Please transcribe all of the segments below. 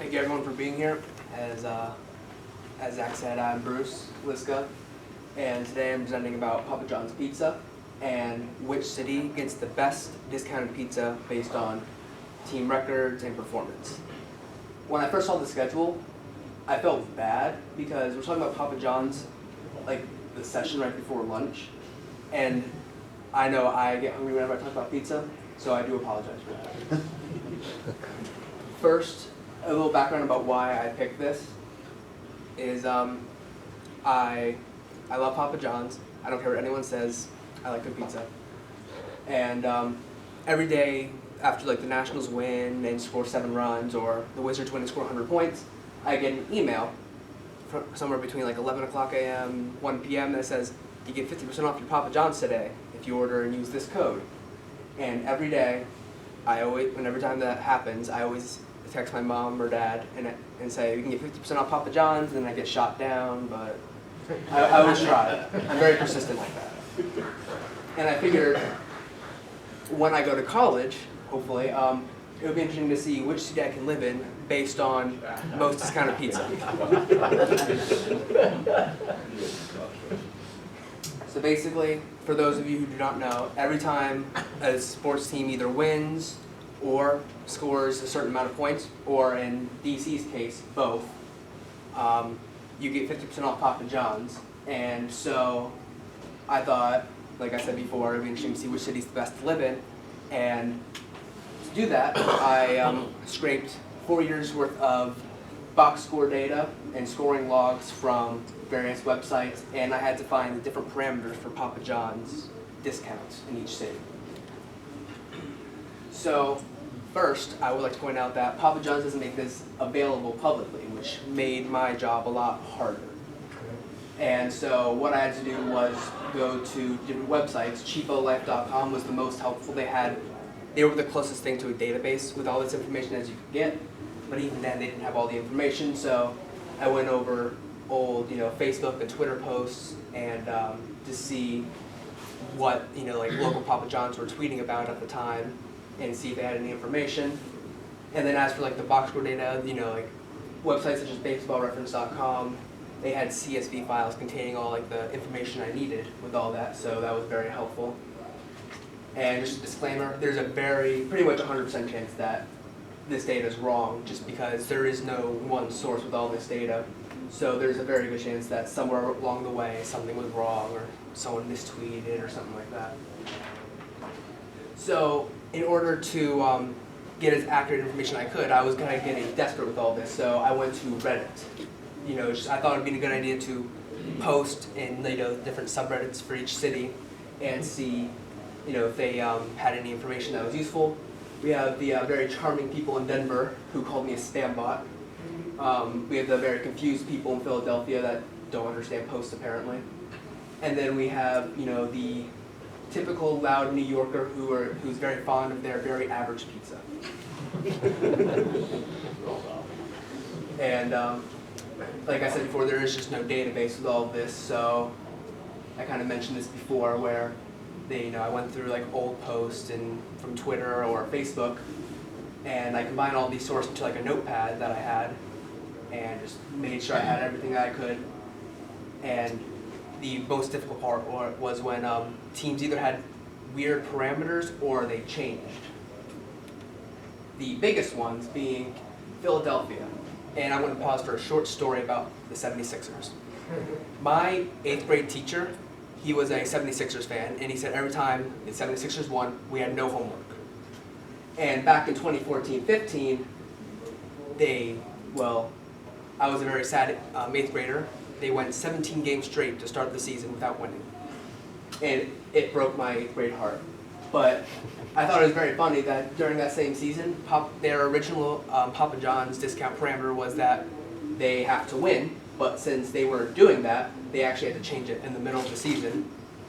Thank you everyone for being here. As Zach said, I'm Bruce Liska, and today I'm presenting about Papa John's Pizza and which city gets the best discounted pizza based on team records and performance. When I first saw the schedule, I felt bad because we're talking about Papa John's, like the session right before lunch, and I know I get hungry whenever I talk about pizza, so I do apologize for that. First, a little background about why I picked this is I love Papa John's. I don't care what anyone says. I like good pizza. And every day after like the Nationals win and score 7 runs, or the Wizards win and score 100 points, I get an email from somewhere between like 11 o'clock a.m., 1 p.m. that says, you get 50% off your Papa John's today if you order and use this code. And every day, every time that happens, I always text my mom or dad and say, you can get 50% off Papa John's, and then I get shot down, but I always try. I'm very persistent like that. And I figured when I go to college, hopefully, it would be interesting to see which city I can live in based on most discounted pizza. So basically, for those of you who do not know, every time a sports team either wins or scores a certain amount of points, or in DC's case, both, you get 50% off Papa John's. And so I thought, like I said before, it'd be interesting to see which city's the best to live in. And to do that, I scraped 4 years worth of box score data and scoring logs from various websites, and I had to find the different parameters for Papa John's discounts in each city. So first, I would like to point out that Papa John's doesn't make this available publicly, which made my job a lot harder. And so what I had to do was go to different websites. CheapoLife.com was the most helpful. They were the closest thing to a database with all this information as you could get, but even then they didn't have all the information. So I went over old, Facebook and Twitter posts and to see what like local Papa John's were tweeting about at the time, and see if they had any information. And then as for like the box score data, like websites such as baseballreference.com, they had CSV files containing all like the information I needed with all that, so that was very helpful. And just a disclaimer, there's a pretty much 100% chance that this data is wrong, just because there is no one source with all this data. So there's a very good chance that somewhere along the way something was wrong, or someone mistweeted or something like that. So in order to get as accurate information I could, I was kind of getting desperate with all this, so I went to Reddit. I thought it would be a good idea to post in different subreddits for each city and see if they had any information that was useful. We have the very charming people in Denver who called me a spam bot. We have the very confused people in Philadelphia that don't understand posts apparently. And then we have the typical loud New Yorker who's very fond of their very average pizza. And like I said before, there is just no database with all of this, so I kind of mentioned this before where I went through like old posts from Twitter or Facebook, and I combined all these sources into like a notepad that I had and just made sure I had everything that I could. And the most difficult part was when teams either had weird parameters or they changed. The biggest ones being Philadelphia. And I'm going to pause for a short story about the 76ers. My 8th grade teacher, he was a 76ers fan, and he said every time the 76ers won, we had no homework. And back in 2014-15, I was a very sad 8th grader. They went 17 games straight to start the season without winning. And it broke my 8th grade heart. But I thought it was very funny that during that same season, their original Papa John's discount parameter was that they have to win, but since they were doing that, they actually had to change it in the middle of the season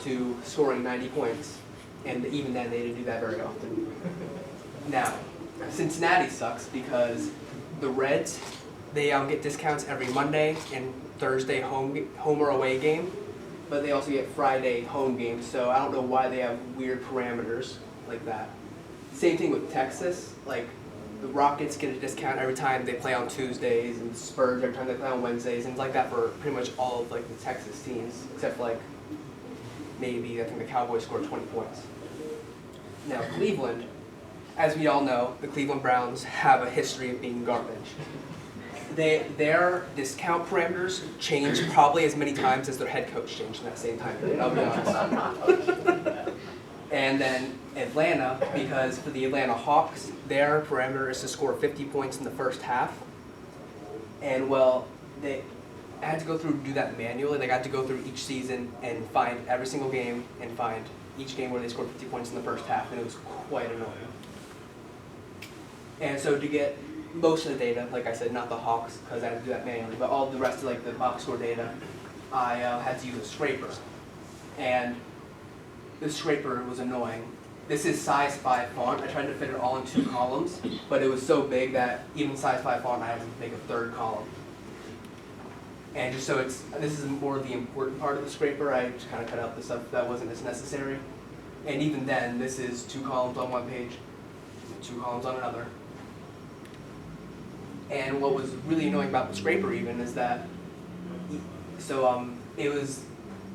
to scoring 90 points. And even then, they didn't do that very often. Now, Cincinnati sucks because the Reds, they get discounts every Monday and Thursday home or away game, but they also get Friday home games, so I don't know why they have weird parameters like that. Same thing with Texas. Like, the Rockets get a discount every time they play on Tuesdays, and Spurs every time they play on Wednesdays, and like that for pretty much all of like the Texas teams, except for like maybe I think the Cowboys scored 20 points. Now Cleveland, as we all know, the Cleveland Browns have a history of being garbage. Their discount parameters change probably as many times as their head coach changed in that same time period, I'll be honest. And then Atlanta, because for the Atlanta Hawks, their parameter is to score 50 points in the first half. And well, they had to go through and do that manually. They got to go through each season and find every single game and find each game where they scored 50 points in the first half, and it was quite annoying. And so to get most of the data, like I said, not the Hawks, because I had to do that manually, but all the rest of like the box score data, I had to use a scraper. And the scraper was annoying. This is size 5 font. I tried to fit it all in 2 columns, but it was so big that even size 5 font, I had to make a 3rd column. And just so this is more the important part of the scraper, I just kind of cut out the stuff that wasn't as necessary. And even then, this is 2 columns on one page, 2 columns on another. And what was really annoying about the scraper even is that, it was,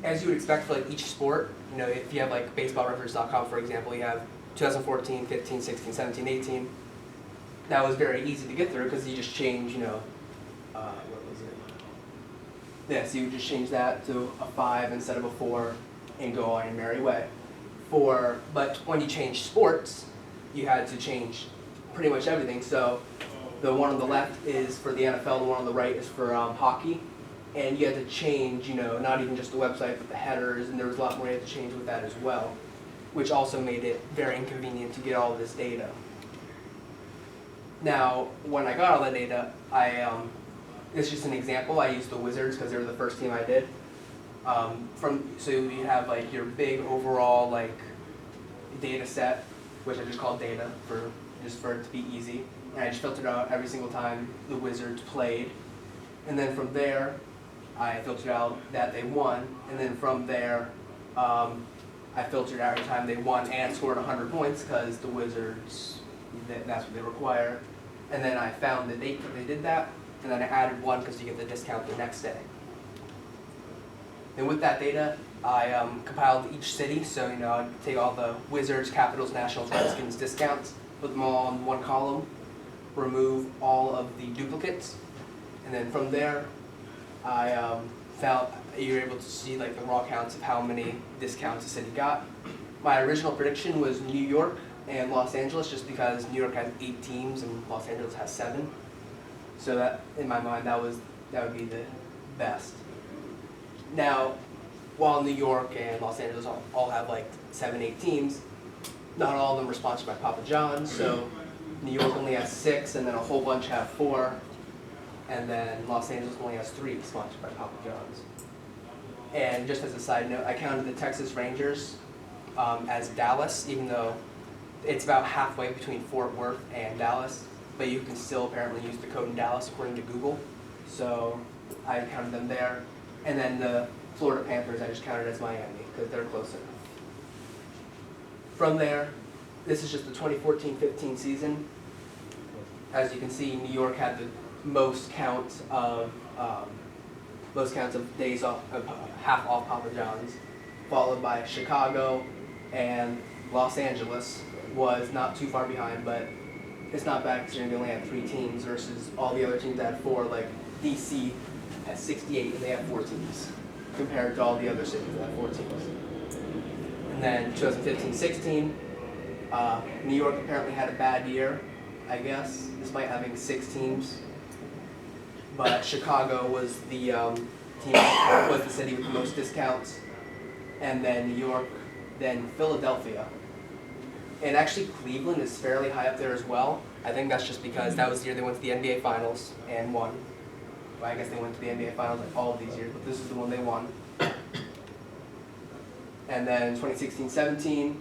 as you would expect for like each sport, you know, if you have like baseballreference.com, for example, you have 2014, 15, 16, 17, 18. That was very easy to get through because you just change, you know, what was it? Yeah, so you would just change that to a 5 instead of a 4 and go on your merry way. But when you change sports, you had to change pretty much everything. So the one on the left is for the NFL, the one on the right is for hockey. And you had to change, you know, not even just the website, but the headers, and there was a lot more you had to change with that as well, which also made it very inconvenient to get all of this data. Now, when I got all that data, it's just an example. I used the Wizards because they were the first team I did. So you have like your big overall like data set, which I just called data for it to be easy. And I just filtered out every single time the Wizards played. And then from there, I filtered out that they won. And then from there, I filtered out every time they won and scored 100 points because the Wizards, that's what they require. And then I found the date that they did that. And then I added 1 because you get the discount the next day. And with that data, I compiled each city. So, you know, I'd take all the Wizards, Capitals, Nationals, Redskins discounts, put them all in one column, remove all of the duplicates, and then from there, I found you're able to see like the raw counts of how many discounts a city got. My original prediction was New York and Los Angeles, just because New York has 8 teams and Los Angeles has 7. So that, in my mind, that would be the best. Now, while New York and Los Angeles all have like 7, 8 teams, not all of them are sponsored by Papa John's. So New York only has 6, and then a whole bunch have 4, and then Los Angeles only has 3 sponsored by Papa John's. And just as a side note, I counted the Texas Rangers as Dallas, even though it's about halfway between Fort Worth and Dallas, but you can still apparently use the code in Dallas according to Google. So I counted them there. And then the Florida Panthers I just counted as Miami because they're closer. From there, this is just the 2014-15 season. As you can see, New York had the most counts of days off, half off Papa John's, followed by Chicago, and Los Angeles was not too far behind, but it's not bad considering they only had 3 teams versus all the other teams that had 4, like DC has 68 and they have 4 teams, compared to all the other cities that have 4 teams. And then 2015-16, New York apparently had a bad year, I guess, despite having 6 teams. But Chicago was the city with the most discounts, and then New York, then Philadelphia. And actually Cleveland is fairly high up there as well. I think that's just because that was the year they went to the NBA Finals and won. Well, I guess they went to the NBA Finals like all of these years, but this is the one they won. And then 2016-17, you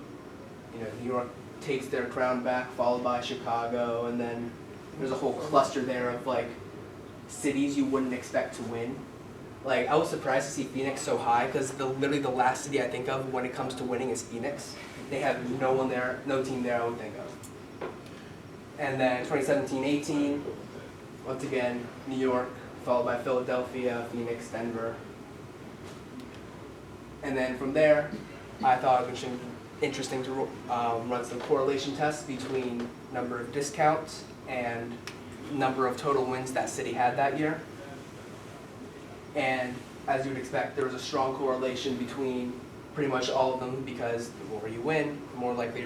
know, New York takes their crown back, followed by Chicago, and then there's a whole cluster there of like cities you wouldn't expect to win. Like, I was surprised to see Phoenix so high because literally the last city I think of when it comes to winning is Phoenix. They have no one there, no team there I would think of. And then 2017-18, once again, New York, followed by Philadelphia, Phoenix, Denver. And then from there, I thought it was interesting to run some correlation tests between number of discounts and number of total wins that city had that year. And as you would expect, there was a strong correlation between pretty much all of them, because the more you win, the more likely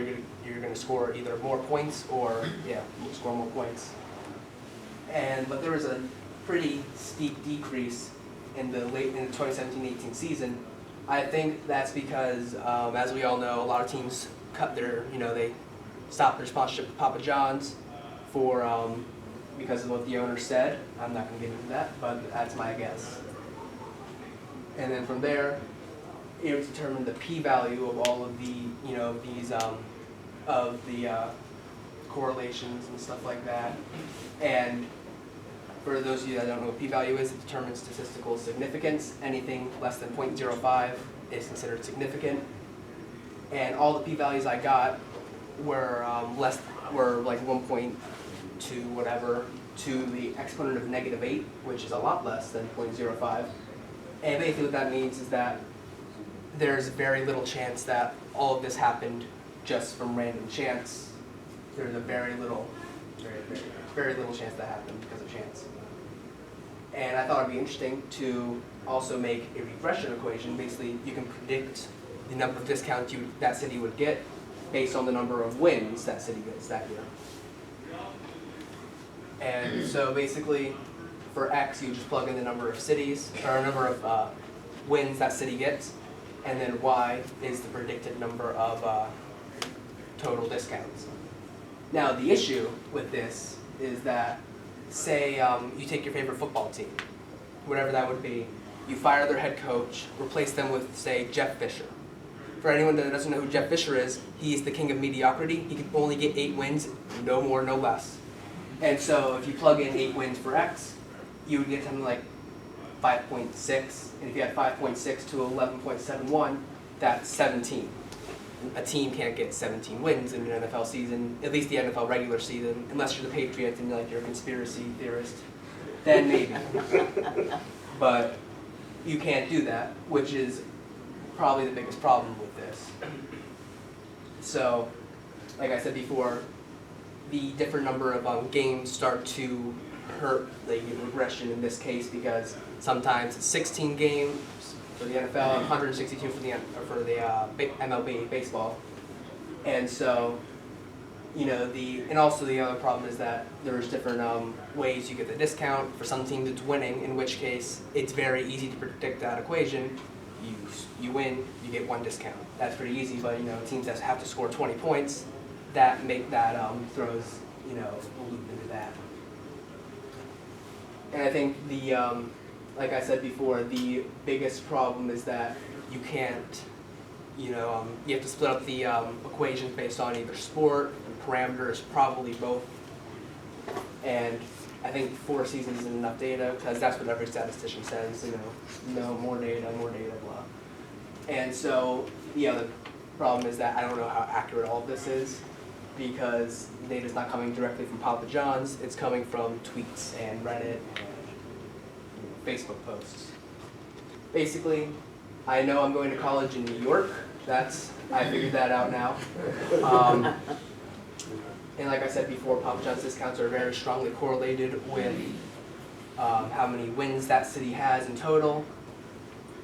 you're going to score either more points or score more points. But there was a pretty steep decrease in the 2017-18 season. I think that's because, as we all know, a lot of teams cut their, they stopped their sponsorship with Papa John's because of what the owner said. I'm not going to get into that, but that's my guess. And then from there, it was determined the p-value of all of the, correlations and stuff like that. And for those of you that don't know what p-value is, it determines statistical significance. Anything less than 0.05 is considered significant. And all the p-values I got were like 1.2 whatever to the exponent of -8, which is a lot less than 0.05. And basically what that means is that there's very little chance that all of this happened just from random chance. There's a very little chance that happened because of chance. And I thought it'd be interesting to also make a regression equation. Basically, you can predict the number of discounts that city would get based on the number of wins that city gets that year. And so basically, for X, you just plug in the number of cities, or number of wins that city gets, and then Y is the predicted number of total discounts. Now, the issue with this is that, say you take your favorite football team, whatever that would be, you fire their head coach, replace them with, say, Jeff Fisher. For anyone that doesn't know who Jeff Fisher is, he's the king of mediocrity. He can only get 8 wins, no more, no less. And so if you plug in 8 wins for X, you would get something like 5.6. And if you had 5.6 to 11.71, that's 17. A team can't get 17 wins in an NFL season, at least the NFL regular season, unless you're the Patriots and you're a conspiracy theorist. Then maybe. But you can't do that, which is probably the biggest problem with this. So, like I said before, the different number of games start to hurt the regression in this case, because sometimes it's 16 games for the NFL and 162 for the MLB baseball. And so, and also the other problem is that there's different ways you get the discount. For some teams it's winning, in which case it's very easy to predict that equation. You win, you get 1 discount. That's pretty easy, but teams that have to score 20 points, that throws a loop into that. And I think like I said before, the biggest problem is that you can't, you have to split up the equations based on either sport and parameters, probably both. And I think 4 seasons isn't enough data, because that's what every statistician says, more data, blah. And so the other problem is that I don't know how accurate all of this is, because data's not coming directly from Papa John's, it's coming from tweets and Reddit and Facebook posts. Basically, I know I'm going to college in New York. I figured that out now. And like I said before, Papa John's discounts are very strongly correlated with how many wins that city has in total.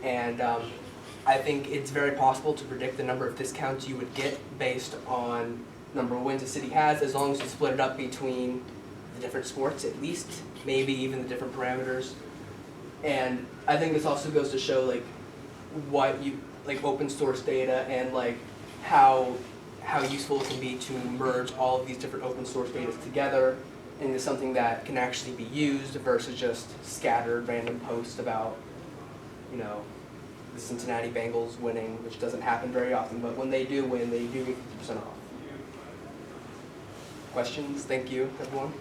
And I think it's very possible to predict the number of discounts you would get based on number of wins a city has, as long as you split it up between the different sports at least, maybe even the different parameters. And I think this also goes to show open source data and how useful it can be to merge all of these different open source data together into something that can actually be used versus just scattered random posts about, the Cincinnati Bengals winning, which doesn't happen very often, but when they do win, they do get 50% off. Questions? Thank you, everyone.